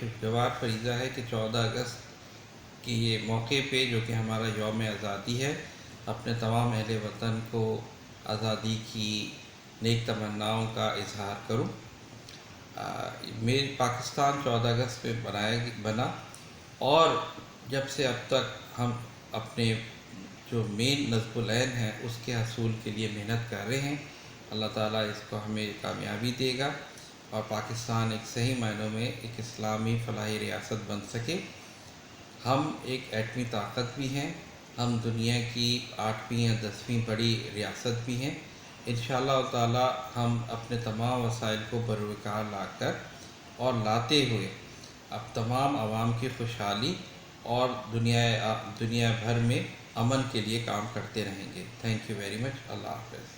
خوشگوار فریضہ ہے کہ 14 اگست کی یہ موقع پہ جو کہ ہمارا یوم آزادی ہے، اپنے تمام اہل وطن کو آزادی کی نیک تمناؤں کا اظہار کروں۔ میرے پاکستان 14 اگست پہ بنا، اور جب سے اب تک ہم اپنے جو مین نصب العین ہے اس کے حصول کے لیے محنت کر رہے ہیں۔ اللہ تعالیٰ اس کو ہمیں کامیابی دے گا اور پاکستان ایک صحیح معنوں میں ایک اسلامی فلاحی ریاست بن سکے۔ ہم ایک ایٹمی طاقت بھی ہیں، ہم دنیا کی 8ویں یا 10ویں بڑی ریاست بھی ہیں۔ انشاءاللہ تعالیٰ ہم اپنے تمام وسائل کو بروکار لا کر اور لاتے ہوئے اب تمام عوام کی خوشحالی اور دنیا بھر میں امن کے لیے کام کرتے رہیں گے۔ Thank you very much. اللہ حافظ۔